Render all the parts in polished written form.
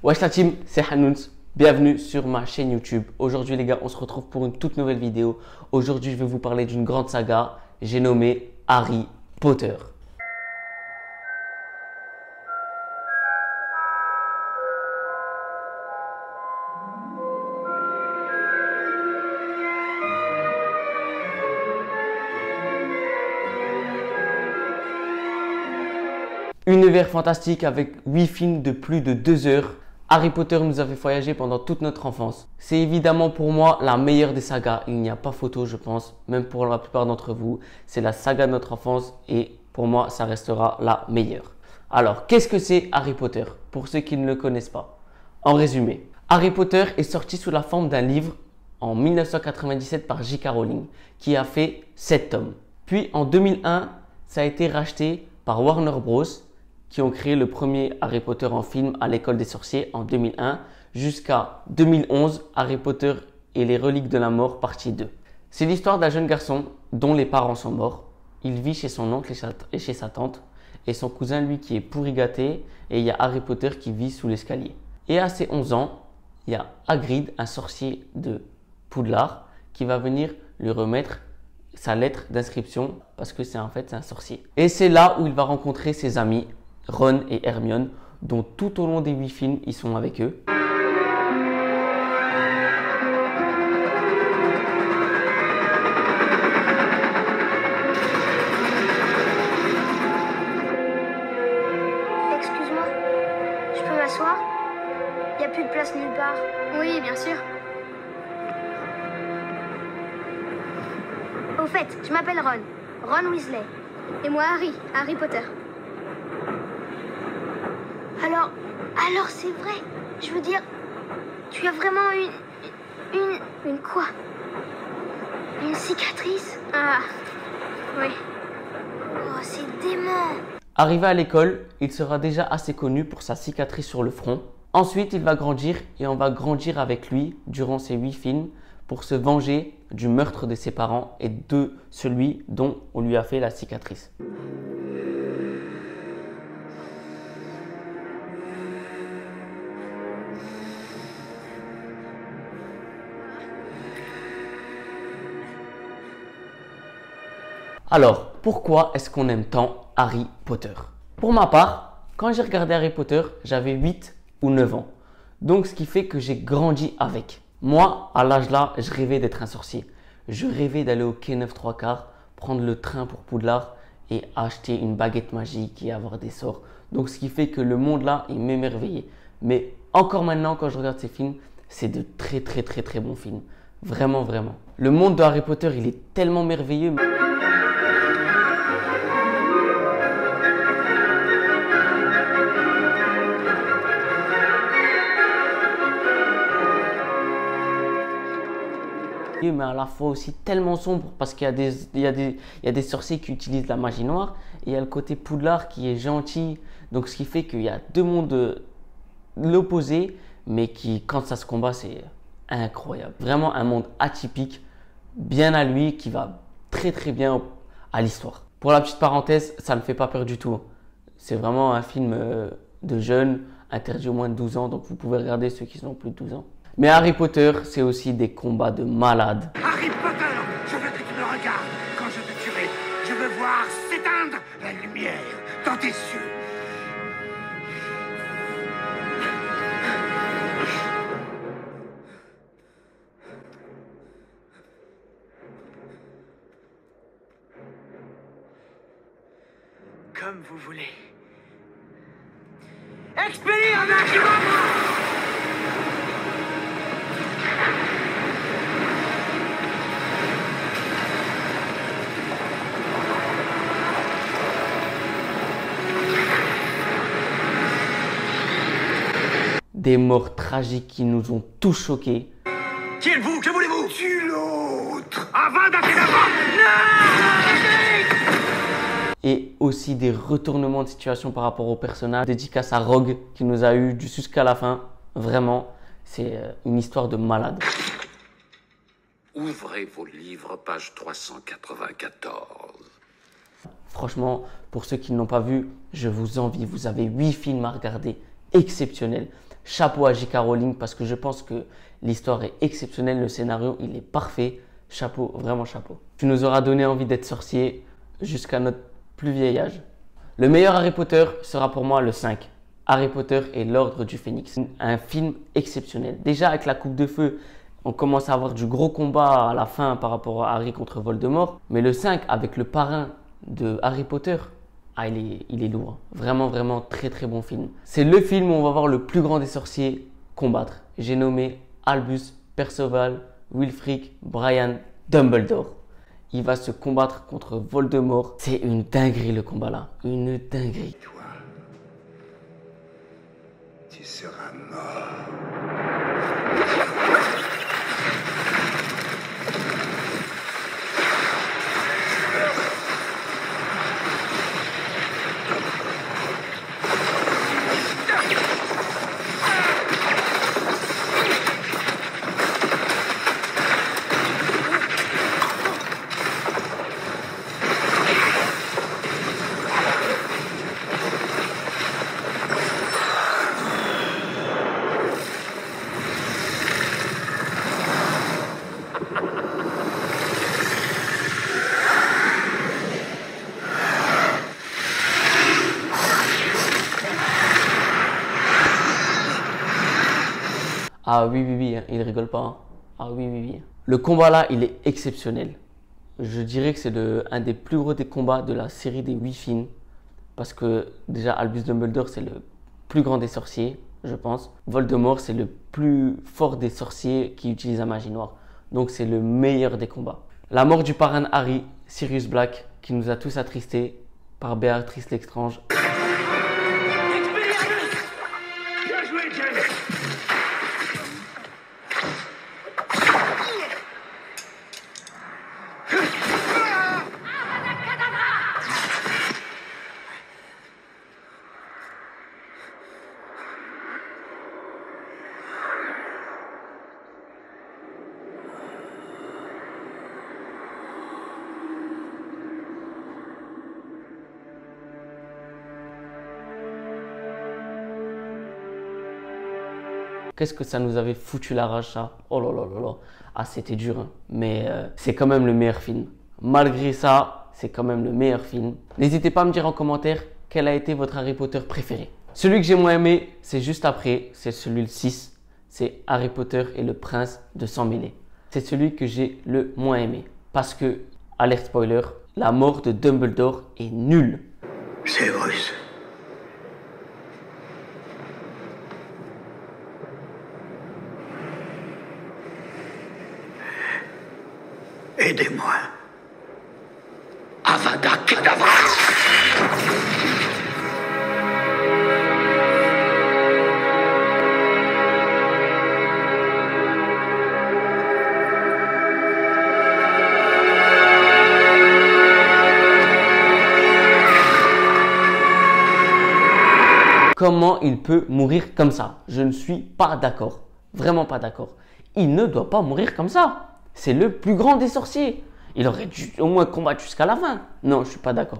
Wesh la team, c'est Hanouns. Bienvenue sur ma chaîne YouTube. Aujourd'hui les gars, on se retrouve pour une toute nouvelle vidéo. Aujourd'hui, je vais vous parler d'une grande saga. J'ai nommé Harry Potter. Univers fantastique avec 8 films de plus de 2 heures. Harry Potter nous a fait voyager pendant toute notre enfance. C'est évidemment pour moi la meilleure des sagas. Il n'y a pas photo, je pense, même pour la plupart d'entre vous. C'est la saga de notre enfance et pour moi, ça restera la meilleure. Alors, qu'est-ce que c'est Harry Potter pour ceux qui ne le connaissent pas? En résumé, Harry Potter est sorti sous la forme d'un livre en 1997 par J.K. Rowling qui a fait 7 tomes. Puis en 2001, ça a été racheté par Warner Bros. Qui ont créé le premier Harry Potter en film à l'école des sorciers en 2001 jusqu'à 2011, Harry Potter et les reliques de la mort partie 2. C'est l'histoire d'un jeune garçon dont les parents sont morts. Il vit chez son oncle et chez sa tante et son cousin lui qui est pourri gâté et il y a Harry Potter qui vit sous l'escalier. Et à ses 11 ans, il y a Hagrid, un sorcier de Poudlard qui va venir lui remettre sa lettre d'inscription parce que c'est un sorcier. Et c'est là où il va rencontrer ses amis Ron et Hermione, dont tout au long des 8 films, ils sont avec eux. Excuse-moi, je peux m'asseoir? Il n'y a plus de place nulle part. Oui, bien sûr. Au fait, je m'appelle Ron Weasley. Et moi Harry Potter. Alors c'est vrai. Je veux dire, tu as vraiment une quoi? Une cicatrice? Ah, oui. Oh, c'est dément. Arrivé à l'école, il sera déjà assez connu pour sa cicatrice sur le front. Ensuite, il va grandir et on va grandir avec lui durant ces 8 films pour se venger du meurtre de ses parents et de celui dont on lui a fait la cicatrice. Alors, pourquoi est-ce qu'on aime tant Harry Potter? Pour ma part, quand j'ai regardé Harry Potter, j'avais 8 ou 9 ans. Donc, ce qui fait que j'ai grandi avec. Moi, à l'âge là, je rêvais d'être un sorcier. Je rêvais d'aller au quai 9 3/4, prendre le train pour Poudlard et acheter une baguette magique et avoir des sorts. Donc, ce qui fait que le monde là, il m'émerveillait. Mais encore maintenant, quand je regarde ces films, c'est de très bons films. Vraiment, vraiment. Le monde de Harry Potter, il est tellement merveilleux. Mais à la fois aussi tellement sombre parce qu'il y a des sorciers qui utilisent la magie noire et il y a le côté Poudlard qui est gentil. Donc ce qui fait qu'il y a deux mondes l'opposé mais qui quand ça se combat c'est incroyable. Vraiment un monde atypique, bien à lui, qui va très bien à l'histoire. Pour la petite parenthèse, ça ne fait pas peur du tout. C'est vraiment un film de jeunes, interdit au moins de 12 ans, donc vous pouvez regarder ceux qui ont plus de 12 ans. Mais Harry Potter, c'est aussi des combats de malades. Harry Potter, je veux que tu me regardes quand je te tuerai. Je veux voir s'éteindre la lumière dans tes yeux. Comme vous voulez. Expelliarmus! Des morts tragiques qui nous ont tous choqués. Qui êtes-vous? Que voulez-vous? Tue l'autre! Avant d'Akedavra! Et aussi des retournements de situation par rapport au personnage. Dédicace à Rogue qui nous a eu jusqu'à la fin. Vraiment, c'est une histoire de malade. Ouvrez vos livres, page 394. Franchement, pour ceux qui ne l'ont pas vu, je vous envie. Vous avez 8 films à regarder exceptionnels. chapeau à J.K. Rowling parce que je pense que l'histoire est exceptionnelle, le scénario il est parfait. Chapeau, vraiment chapeau. Tu nous auras donné envie d'être sorcier jusqu'à notre plus vieil âge. Le meilleur Harry Potter sera pour moi le 5. Harry Potter et l'Ordre du Phénix. Un film exceptionnel. Déjà avec la coupe de feu, on commence à avoir du gros combat à la fin par rapport à Harry contre Voldemort. Mais le 5 avec le parrain de Harry Potter, ah, il est lourd. Vraiment, vraiment très très bon film. C'est le film où on va voir le plus grand des sorciers combattre. J'ai nommé Albus, Perceval, Wulfric, Brian, Dumbledore. Il va se combattre contre Voldemort. C'est une dinguerie le combat là. Une dinguerie. Toi, tu seras mort. Ah oui, oui, oui, hein, il rigole pas. Hein. Ah oui, oui, oui. Le combat là, il est exceptionnel. Je dirais que c'est un des plus gros des combats de la série des 8 films. Parce que déjà, Albus Dumbledore, c'est le plus grand des sorciers, je pense. Voldemort, c'est le plus fort des sorciers qui utilisent la magie noire. Donc c'est le meilleur des combats. La mort du parrain Harry, Sirius Black, qui nous a tous attristés par Béatrice Lestrange. Bien joué, James. Qu'est-ce que ça nous avait foutu la rage ça. Oh là là là là. Ah c'était dur hein. Mais c'est quand même le meilleur film. Malgré ça, c'est quand même le meilleur film. N'hésitez pas à me dire en commentaire quel a été votre Harry Potter préféré. Celui que j'ai moins aimé, c'est juste après, c'est celui le 6. C'est Harry Potter et le prince de sang mêlé. C'est celui que j'ai le moins aimé. Parce que, alerte spoiler, la mort de Dumbledore est nulle. Severus. Aidez-moi. Avada Kedavra. Comment il peut mourir comme ça? Je ne suis pas d'accord. Vraiment pas d'accord. Il ne doit pas mourir comme ça. C'est le plus grand des sorciers. Il aurait dû au moins combattre jusqu'à la fin. Non, je suis pas d'accord.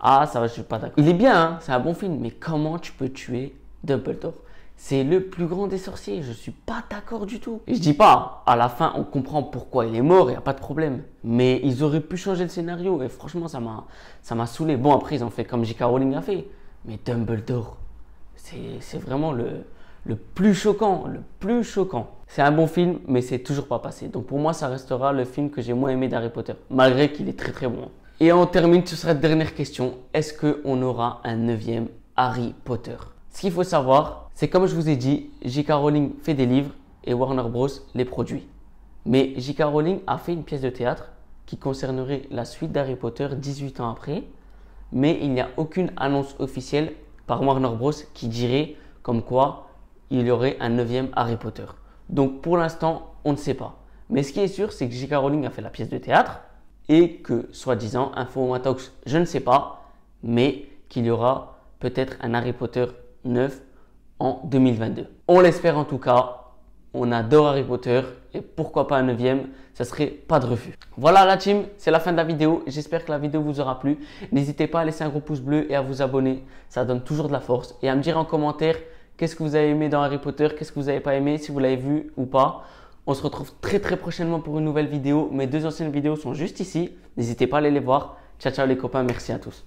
Ah, ça va, je suis pas d'accord. Il est bien, hein, c'est un bon film. Mais comment tu peux tuer Dumbledore? C'est le plus grand des sorciers. Je suis pas d'accord du tout. Et je dis pas, à la fin, on comprend pourquoi il est mort, il n'y a pas de problème. Mais ils auraient pu changer le scénario. Et franchement, ça m'a saoulé. Bon, après, ils ont fait comme J.K. Rowling a fait. Mais Dumbledore, c'est vraiment le plus choquant. Le plus choquant. C'est un bon film, mais c'est toujours pas passé. Donc pour moi, ça restera le film que j'ai moins aimé d'Harry Potter. Malgré qu'il est très très bon. Et on termine sur cette dernière question. Est-ce qu'on aura un 9e Harry Potter? Ce qu'il faut savoir, c'est comme je vous ai dit, J.K. Rowling fait des livres et Warner Bros. Les produit. Mais J.K. Rowling a fait une pièce de théâtre qui concernerait la suite d'Harry Potter 18 ans après. Mais il n'y a aucune annonce officielle par Warner Bros. Qui dirait comme quoi il y aurait un 9e Harry Potter. Donc pour l'instant, on ne sait pas. Mais ce qui est sûr, c'est que J.K. Rowling a fait la pièce de théâtre et que, soi-disant, Infomatox, je ne sais pas, mais qu'il y aura peut-être un Harry Potter 9 en 2022. On l'espère en tout cas. On adore Harry Potter et pourquoi pas un 9e, ça serait pas de refus. Voilà la team, c'est la fin de la vidéo. J'espère que la vidéo vous aura plu. N'hésitez pas à laisser un gros pouce bleu et à vous abonner. Ça donne toujours de la force. Et à me dire en commentaire Qu'est-ce que vous avez aimé dans Harry Potter? Qu'est-ce que vous n'avez pas aimé? Si vous l'avez vu ou pas. On se retrouve très prochainement pour une nouvelle vidéo. Mes 2 anciennes vidéos sont juste ici. N'hésitez pas à aller les voir. Ciao les copains, merci à tous.